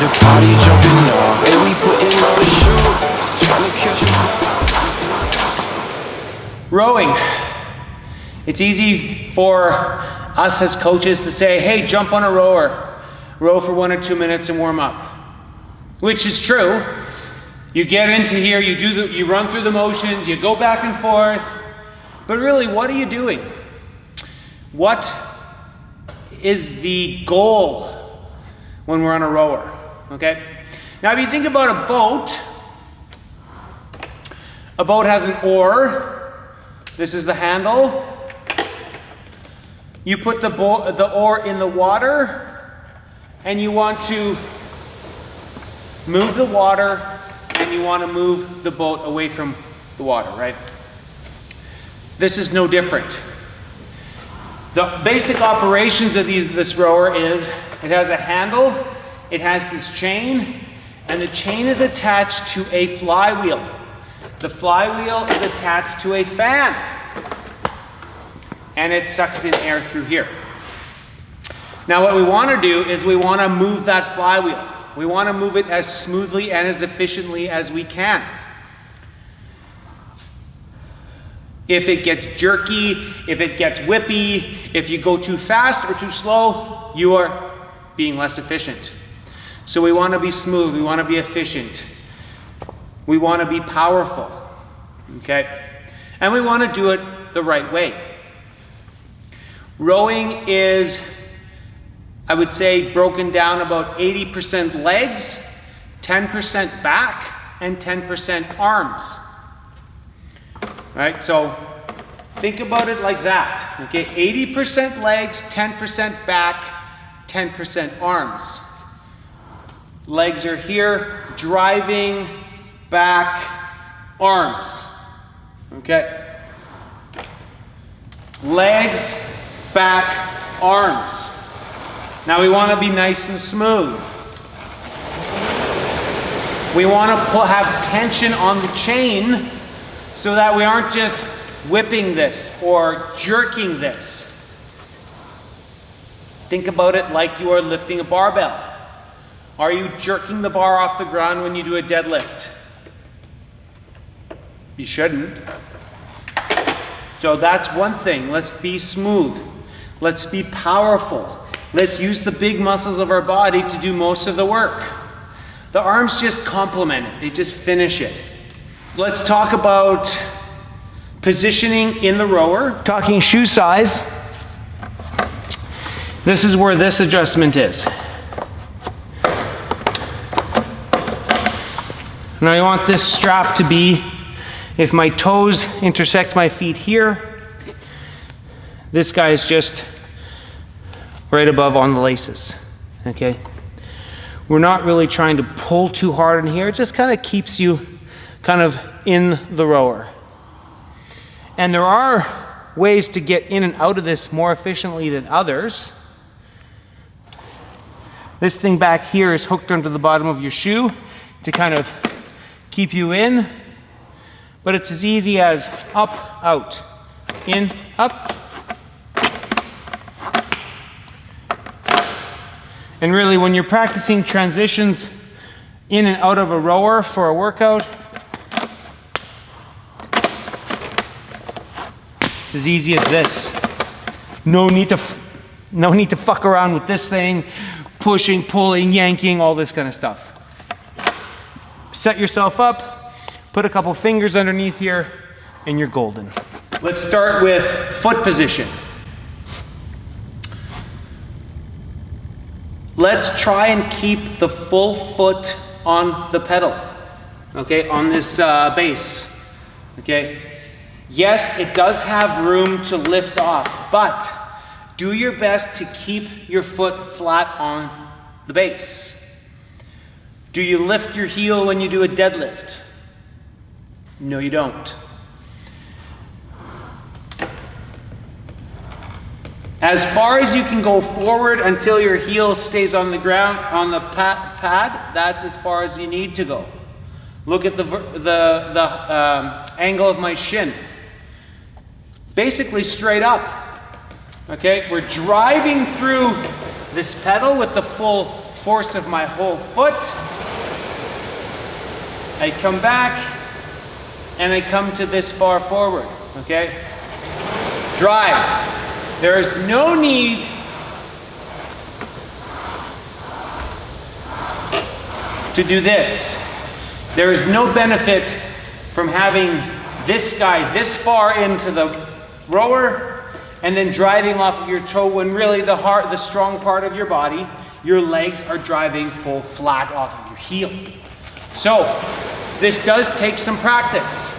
Party jumping off, and we putting on a show, trying to catch a Rowing. It's easy for us as coaches to say, hey, jump on a rower, row for 1 or 2 minutes and warm up. Which is true. You get into here, you run through the motions, you go back and forth. But really, what are you doing? What is the goal when we're on a rower? Okay? Now, if you think about a boat has an oar. This is the handle. You put the oar in the water, and you want to move the water, and you want to move the boat away from the water, right? This is no different. The basic operations of this rower is, it has a handle, it has this chain, and the chain is attached to a flywheel. The flywheel is attached to a fan, and it sucks in air through here. Now what we want to do is we want to move that flywheel. We want to move it as smoothly and as efficiently as we can. If it gets jerky, if it gets whippy, if you go too fast or too slow, you are being less efficient. So we want to be smooth, we want to be efficient. We want to be powerful, okay? And we want to do it the right way. Rowing is, I would say, broken down about 80% legs, 10% back, and 10% arms. Right, so think about it like that, okay? 80% legs, 10% back, 10% arms. Legs are here, driving, back, arms, okay? Legs, back, arms. Now we want to be nice and smooth. We want to have tension on the chain so that we aren't just whipping this or jerking this. Think about it like you are lifting a barbell. Are you jerking the bar off the ground when you do a deadlift? You shouldn't. So that's one thing. Let's be smooth. Let's be powerful. Let's use the big muscles of our body to do most of the work. The arms just complement it. They just finish it. Let's talk about positioning in the rower. Talking shoe size. This is where this adjustment is. Now I want this strap to be, if my toes intersect my feet here, this guy is just right above on the laces, okay? We're not really trying to pull too hard in here. It just kind of keeps you kind of in the rower. And there are ways to get in and out of this more efficiently than others. This thing back here is hooked onto the bottom of your shoe to kind of keep you in, but it's as easy as up, out, in, up. And really, when you're practicing transitions in and out of a rower for a workout, it's as easy as this. No need to fuck around with this thing, pushing, pulling, yanking, all this kind of stuff. Set yourself up, put a couple fingers underneath here, and you're golden. Let's start with foot position. Let's try and keep the full foot on the pedal, okay, on this base, okay? Yes, it does have room to lift off, but do your best to keep your foot flat on the base. Do you lift your heel when you do a deadlift? No, you don't. As far as you can go forward until your heel stays on the ground, on the pad, that's as far as you need to go. Look at the angle of my shin. Basically straight up. Okay, we're driving through this pedal with the full force of my whole foot. I come back and I come to this far forward, okay? Drive. There is no need to do this. There is no benefit from having this guy this far into the rower and then driving off of your toe when really the strong part of your body, your legs are driving full flat off of your heel. So this does take some practice.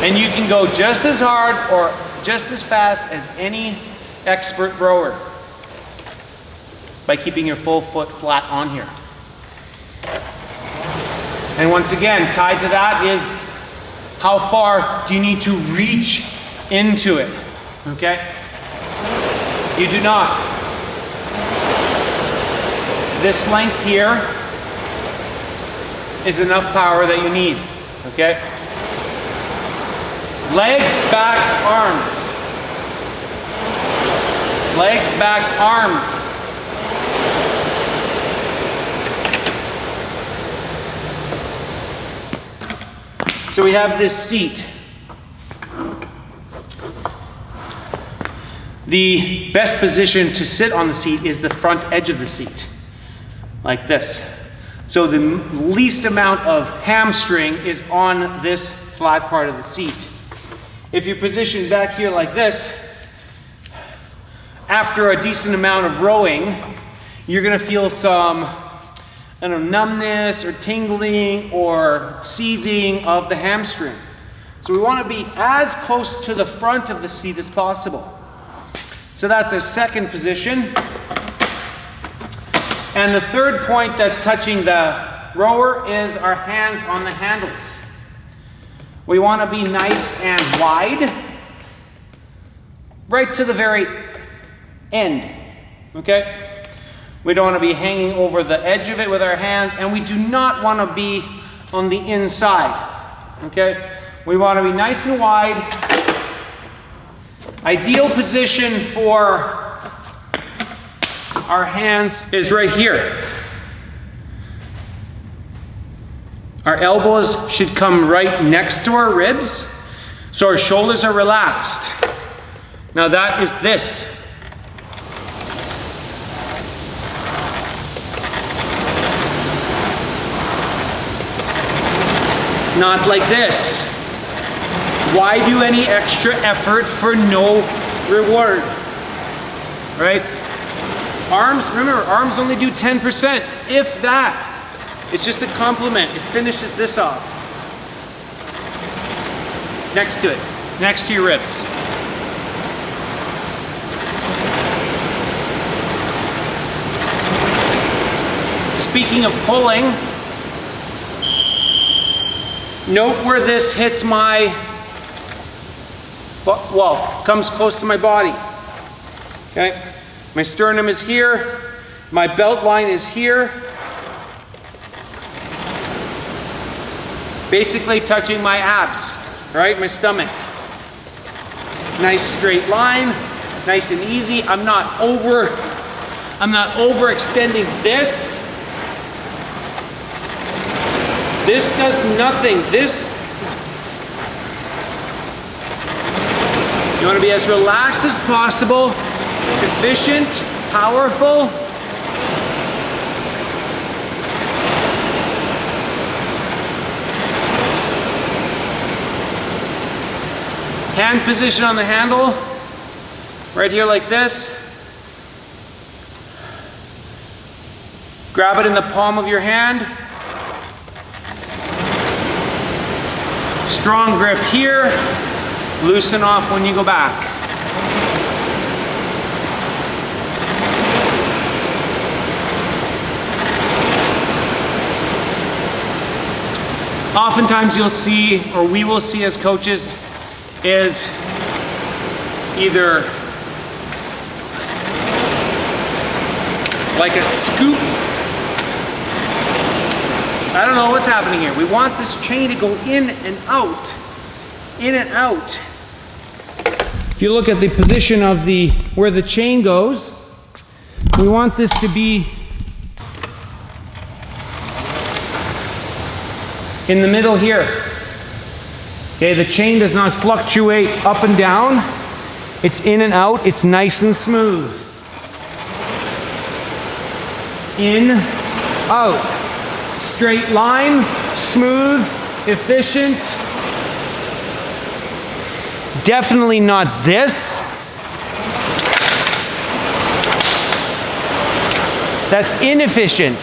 And you can go just as hard or just as fast as any expert rower by keeping your full foot flat on here. And once again, tied to that is how far do you need to reach into it, okay? You do not. This length here is enough power that you need, okay? Legs, back, arms. Legs, back, arms. So we have this seat. The best position to sit on the seat is the front edge of the seat, like this. So the least amount of hamstring is on this flat part of the seat. If you're positioned back here like this, after a decent amount of rowing, you're gonna feel some, I don't know, numbness or tingling or seizing of the hamstring. So we wanna be as close to the front of the seat as possible. So that's our second position. And the third point that's touching the rower is our hands on the handles. We want to be nice and wide, right to the very end, okay? We don't want to be hanging over the edge of it with our hands, and we do not want to be on the inside, okay? We want to be nice and wide. Ideal position for our hands is right here. Our elbows should come right next to our ribs, so our shoulders are relaxed. Now that is this. Not like this. Why do any extra effort for no reward? Right? Arms, remember, arms only do 10%, if that. It's just a compliment. It finishes this off. Next to it, next to your ribs. Speaking of pulling, note where this hits my, well, comes close to my body. Okay? My sternum is here, my belt line is here. Basically touching my abs, right? My stomach. Nice straight line, nice and easy. I'm not overextending this. This does nothing. You want to be as relaxed as possible, efficient, powerful. Hand position on the handle, right here like this. Grab it in the palm of your hand. Strong grip here. Loosen off when you go back. Oftentimes you'll see, or we will see as coaches, is either like a scoop. I don't know what's happening here. We want this chain to go in and out. In and out. if you look at the position of where the chain goes, we want this to be in the middle here. Okay, the chain does not fluctuate up and down. It's in and out. It's nice and smooth. In, out. Straight line, smooth, efficient. Definitely not this. That's inefficient.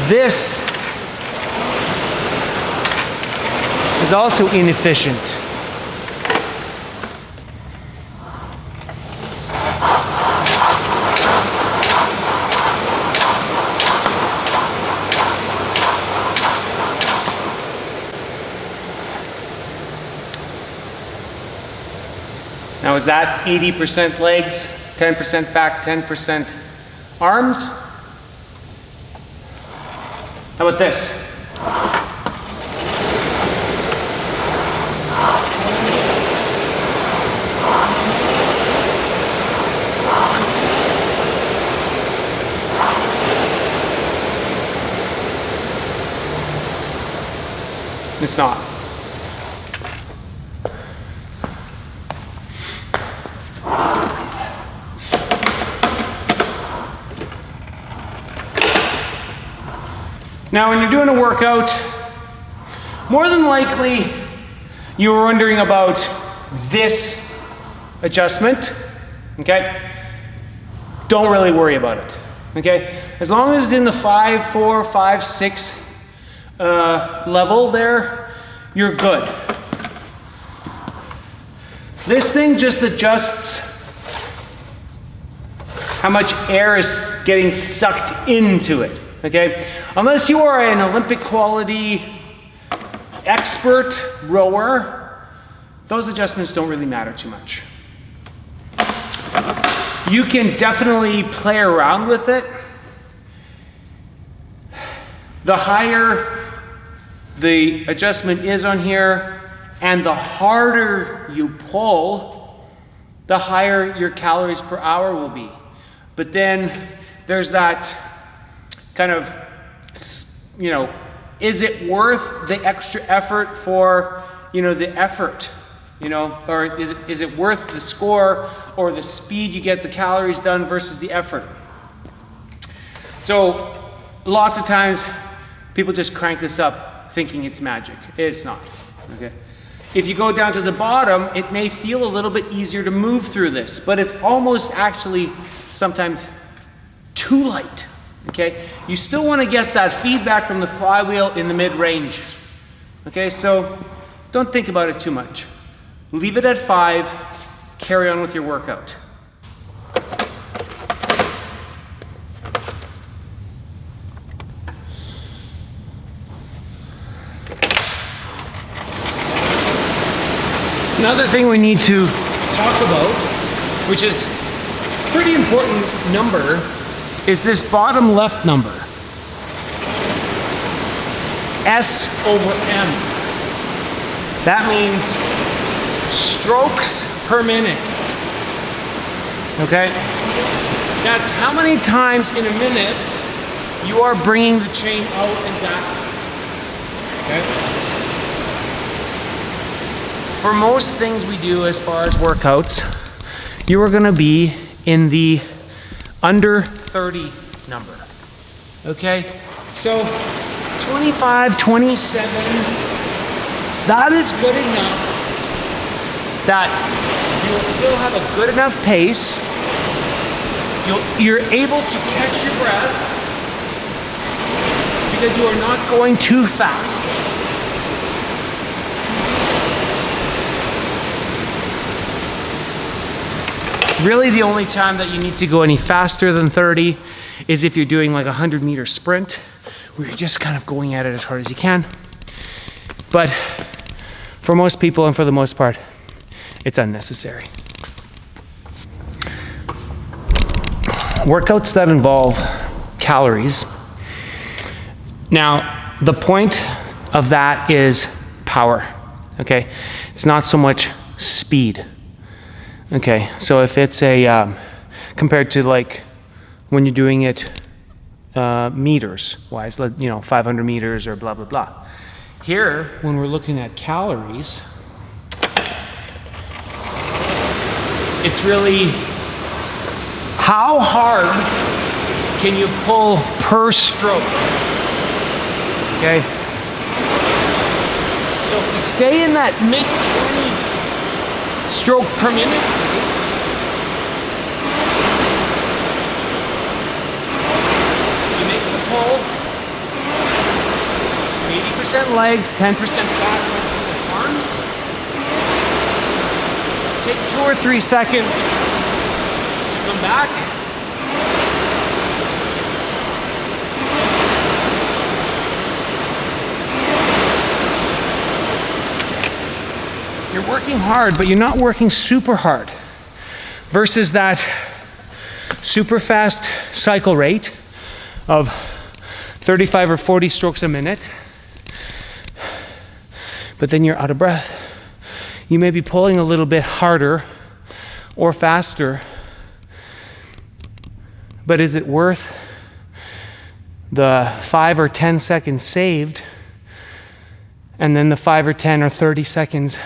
This is also inefficient. Now is that 80% legs, 10% back, 10% arms? How about this? It's not. Now, when you're doing a workout, more than likely you were wondering about this adjustment, okay? Don't really worry about it, okay? As long as it's in the 5, 4, 5, 6 level there, you're good. This thing just adjusts how much air is getting sucked into it. Okay, unless you are an Olympic quality expert rower, those adjustments don't really matter too much. You can definitely play around with it. The higher the adjustment is on here and the harder you pull, the higher your calories per hour will be. But then there's that kind of, you know, is it worth the extra effort for, you know, the effort, you know, or is it worth the score or the speed you get the calories done versus the effort? So lots of times people just crank this up thinking it's magic. It's not, okay? If you go down to the bottom, it may feel a little bit easier to move through this, but it's almost actually sometimes too light. Okay, you still want to get that feedback from the flywheel in the mid-range. Okay, so don't think about it too much. Leave it at 5, carry on with your workout. Another thing we need to talk about, which is a pretty important number, is this bottom left number. S over M. That means strokes per minute. Okay? That's how many times in a minute you are bringing the chain out and down. Okay? For most things we do as far as workouts, you are going to be in the under 30 number, okay? So 25, 27, that is good enough that you will still have a good enough pace. You're able to catch your breath because you are not going too fast. Really, the only time that you need to go any faster than 30 is if you're doing like a 100-meter sprint, where you're just kind of going at it as hard as you can. But for most people and for the most part, it's unnecessary. Workouts that involve calories. Now, the point of that is power, okay? It's not so much speed, okay? So if it's compared to like when you're doing it meters wise, 500 meters or blah, blah, blah. Here, when we're looking at calories, it's really how hard can you pull per stroke, okay? So if we stay in that mid 20 stroke per minute, you make the pull, 80% legs, 10% back, 10% arms. Take 2 or 3 seconds to come back. You're working hard, but you're not working super hard. Versus that super fast cycle rate of 35 or 40 strokes a minute. But then you're out of breath. You may be pulling a little bit harder or faster, but is it worth the 5 or 10 seconds saved and then the 5 or 10 or 30 seconds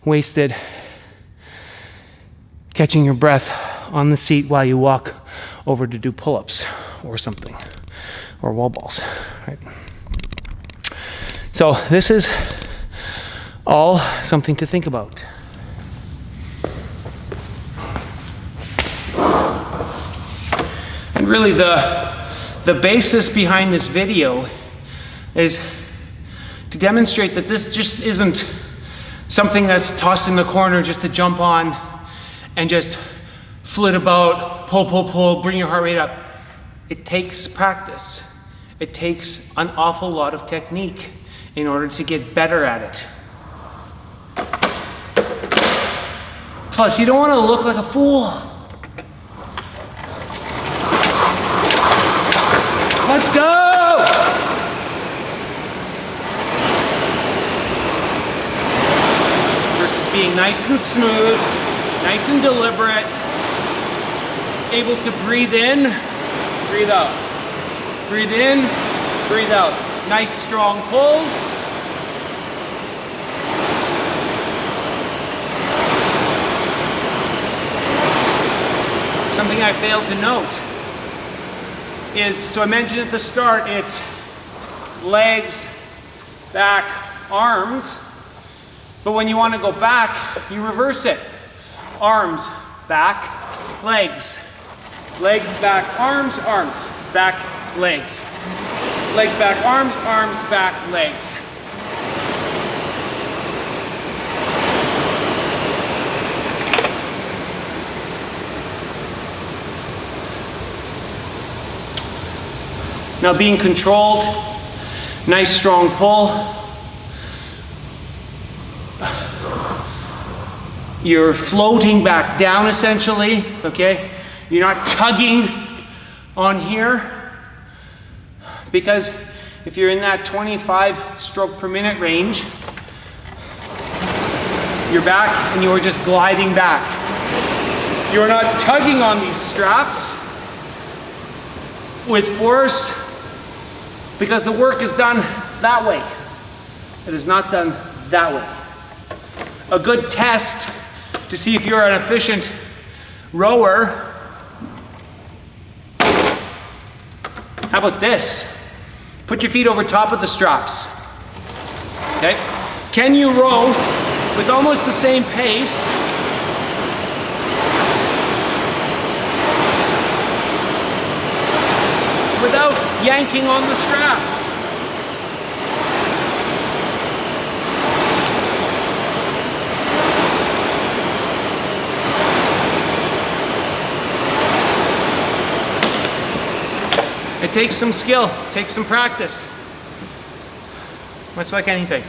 wasted catching your breath on the seat while you walk over to do pull-ups or something, or wall balls, right? So this is all something to think about. And really the basis behind this video is to demonstrate that this just isn't something that's tossed in the corner just to jump on and just flit about, pull, bring your heart rate up. It takes practice. It takes an awful lot of technique in order to get better at it. Plus, you don't want to look like a fool. Let's go! Versus being nice and smooth, nice and deliberate, able to breathe in, breathe out. Breathe in, breathe out. Nice strong pulls. Something I failed to note is, so I mentioned at the start, it's legs, back, arms, but when you want to go back, you reverse it. Arms, back, legs. Legs, back, arms, back, legs. Legs, back, arms, back, legs. Now being controlled, nice strong pull. You're floating back down essentially, okay? You're not tugging on here, because if you're in that 25 stroke per minute range, you're back and you're just gliding back. You're not tugging on these straps with force, because the work is done that way. It is not done that way. A good test to see if you're an efficient rower, how about this? Put your feet over top of the straps. Okay? Can you row with almost the same pace without yanking on the straps? It takes some skill, takes some practice, much like anything.